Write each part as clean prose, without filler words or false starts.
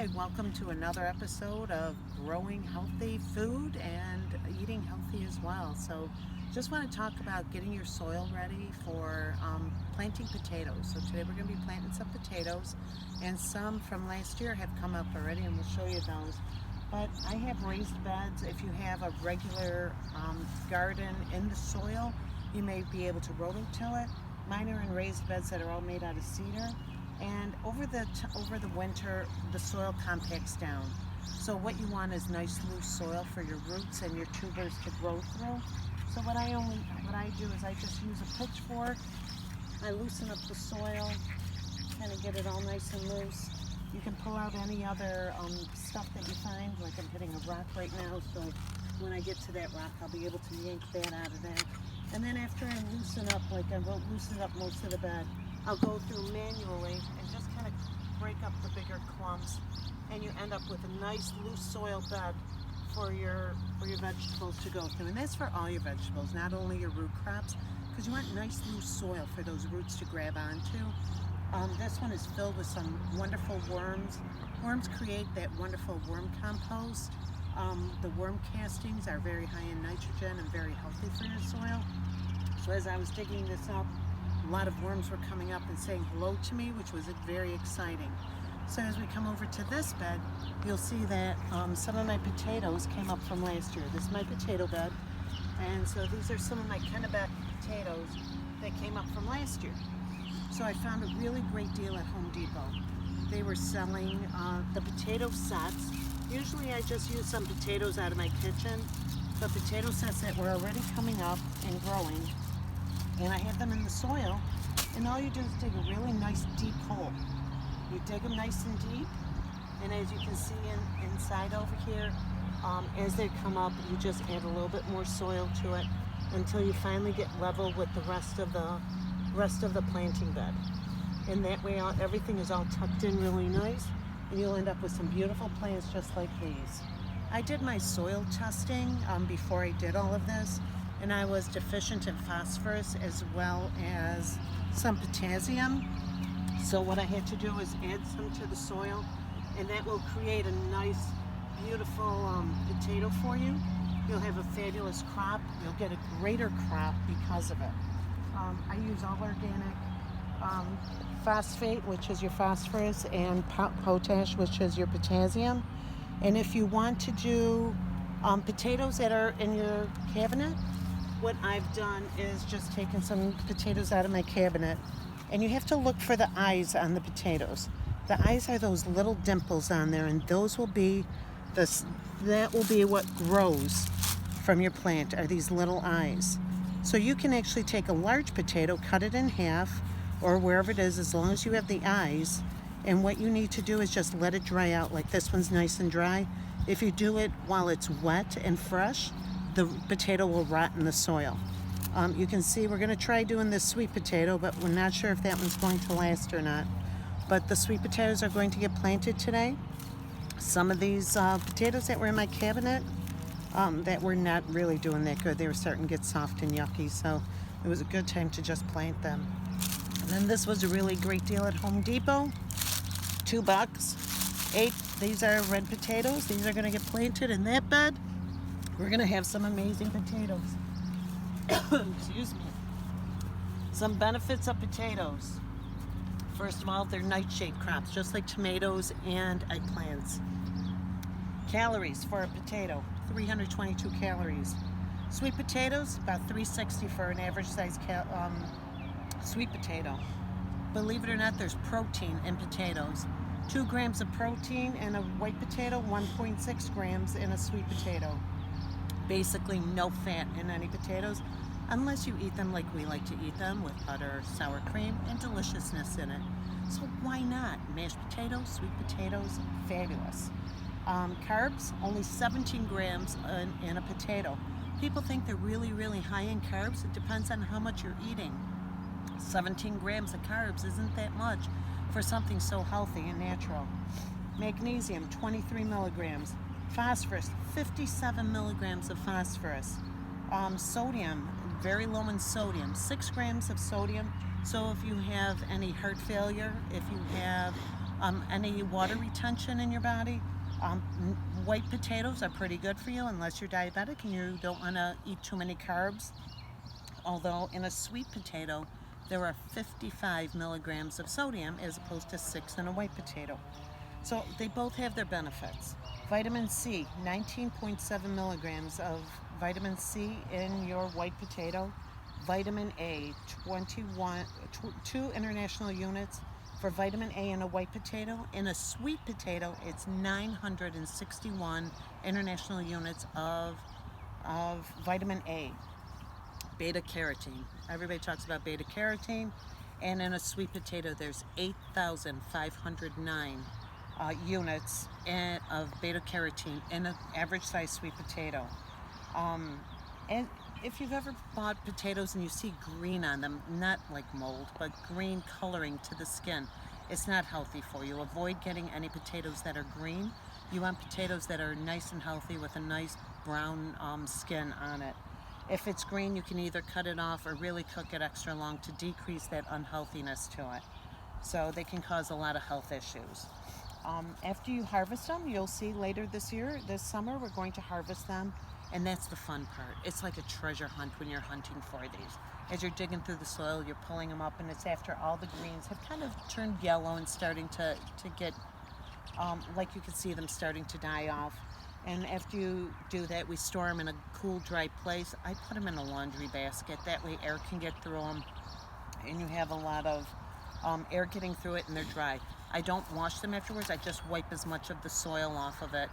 Hi, welcome to another episode of Growing Healthy Food and Eating Healthy as well. So, just want to talk about getting your soil ready for planting potatoes. So, today we're going to be planting some potatoes, and some from last year have come up already, and we'll show you those. But I have raised beds. If you have a regular garden in the soil, you may be able to rototill it. Mine are in raised beds that are all made out of cedar. And over the winter, the soil compacts down. So what you want is nice loose soil for your roots and your tubers to grow through. So what I do is I just use a pitchfork. I loosen up the soil, kind of get it all nice and loose. You can pull out any other stuff that you find, like I'm hitting a rock right now, so when I get to that rock, I'll be able to yank that out of there. And then after I loosen up, like I won't loosen up most of the bed, I'll go through manually and just kind of break up the bigger clumps, and you end up with a nice loose soil bed for your vegetables to go through. And that's for all your vegetables, not only your root crops, because you want nice loose soil for those roots to grab onto. This one is filled with some wonderful worms. Worms create that wonderful worm compost. The worm castings are very high in nitrogen and very healthy for your soil. So as I was digging this up, a lot of worms were coming up and saying hello to me, which was very exciting. So as we come over to this bed, you'll see that some of my potatoes came up from last year. This is my potato bed, and so these are some of my Kennebec potatoes that came up from last year. So I found a really great deal at Home Depot. They were selling the potato sets. Usually I just use some potatoes out of my kitchen, but potato sets that were already coming up and growing, and I have them in the soil, and all you do is dig a really nice deep hole. You dig them nice and deep, and as you can see inside over here, as they come up, you just add a little bit more soil to it until you finally get level with the rest of the planting bed. And that way everything is all tucked in really nice, and you'll end up with some beautiful plants just like these. I did my soil testing before I did all of this, and I was deficient in phosphorus as well as some potassium. So what I had to do is add some to the soil, and that will create a nice, beautiful potato for you. You'll have a fabulous crop. You'll get a greater crop because of it. I use all organic phosphate, which is your phosphorus, and potash, which is your potassium. And if you want to do potatoes that are in your cabinet, what I've done is just taken some potatoes out of my cabinet, and you have to look for the eyes on the potatoes. The eyes are those little dimples on there, and those will be that will be what grows from your plant, are these little eyes. So you can actually take a large potato, cut it in half, or wherever it is, as long as you have the eyes, and what you need to do is just let it dry out. Like this one's nice and dry. If you do it while it's wet and fresh, the potato will rot in the soil. You can see we're going to try doing this sweet potato, but we're not sure if that one's going to last or not. But the sweet potatoes are going to get planted today. Some of these potatoes that were in my cabinet that were not really doing that good. They were starting to get soft and yucky, so it was a good time to just plant them. And then this was a really great deal at Home Depot. $2, 8. These are red potatoes. These are going to get planted in that bed. We're going to have some amazing potatoes. Excuse me. Some benefits of potatoes. First of all, they're nightshade crops, just like tomatoes and eggplants. Calories for a potato, 322 calories. Sweet potatoes, about 360 for an average size sweet potato. Believe it or not, there's protein in potatoes. 2 grams of protein in a white potato, 1.6 grams in a sweet potato. Basically no fat in any potatoes, unless you eat them like we like to eat them, with butter, sour cream, and deliciousness in it. So why not? Mashed potatoes, sweet potatoes, fabulous. Carbs, only 17 grams in a potato. People think they're really, really high in carbs. It depends on how much you're eating. 17 grams of carbs isn't that much for something so healthy and natural. Magnesium, 23 milligrams. Phosphorus, 57 milligrams of phosphorus. Sodium, very low in sodium, 6 grams of sodium. So if you have any heart failure, if you have any water retention in your body. White potatoes are pretty good for you unless you're diabetic and you don't want to eat too many carbs. Although in a sweet potato, there are 55 milligrams of sodium as opposed to 6 in a white potato. So they both have their benefits. Vitamin C, 19.7 milligrams of vitamin C in your white potato. Vitamin A, 2 international units for vitamin A in a white potato. In a sweet potato, it's 961 international units of vitamin A. Beta carotene. Everybody talks about beta carotene, and in a sweet potato, there's 8,509 units of beta carotene in an average size sweet potato. And if you've ever bought potatoes and you see green on them, not like mold, but green coloring to the skin, it's not healthy for you. Avoid getting any potatoes that are green. You want potatoes that are nice and healthy with a nice brown skin on it. If it's green, you can either cut it off or really cook it extra long to decrease that unhealthiness to it. So they can cause a lot of health issues. After you harvest them, you'll see later this summer, we're going to harvest them. And that's the fun part. It's like a treasure hunt when you're hunting for these. As you're digging through the soil, you're pulling them up, and it's after all the greens have kind of turned yellow and starting to get, like you can see them starting to die off. And after you do that, we store them in a cool, dry place. I put them in a laundry basket. That way air can get through them, and you have a lot of air getting through it, and they're dry. I don't wash them afterwards. I just wipe as much of the soil off of it,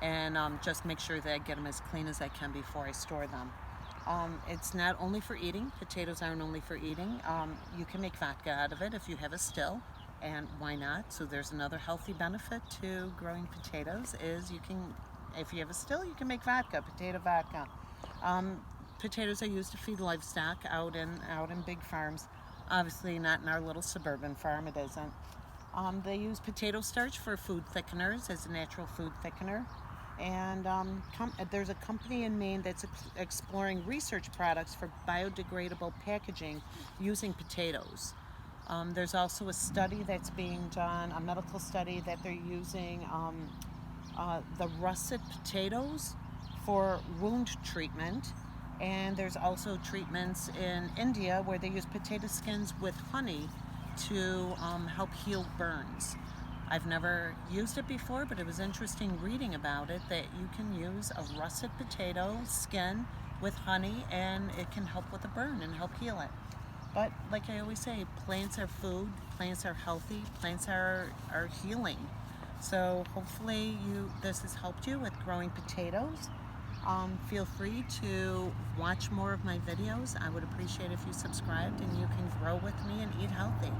and just make sure that I get them as clean as I can before I store them. It's not only for eating. Potatoes aren't only for eating. You can make vodka out of it if you have a still, and why not? So there's another healthy benefit to growing potatoes is you can, if you have a still, you can make vodka, potato vodka. Potatoes are used to feed livestock out in big farms. Obviously not in our little suburban farm, it isn't. They use potato starch for food thickeners as a natural food thickener. And there's a company in Maine that's exploring research products for biodegradable packaging using potatoes. There's also a study that's being done, a medical study that they're using the russet potatoes for wound treatment. And there's also treatments in India where they use potato skins with honey to help heal burns. I've never used it before, but it was interesting reading about it, that you can use a russet potato skin with honey and it can help with a burn and help heal it. But like I always say, plants are food, plants are healthy, plants are healing. So hopefully this has helped you with growing potatoes. Feel free to watch more of my videos. I would appreciate if you subscribed, and you can grow with me and eat healthy.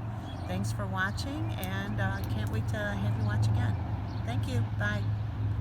Thanks for watching, and can't wait to have you watch again. Thank you. Bye.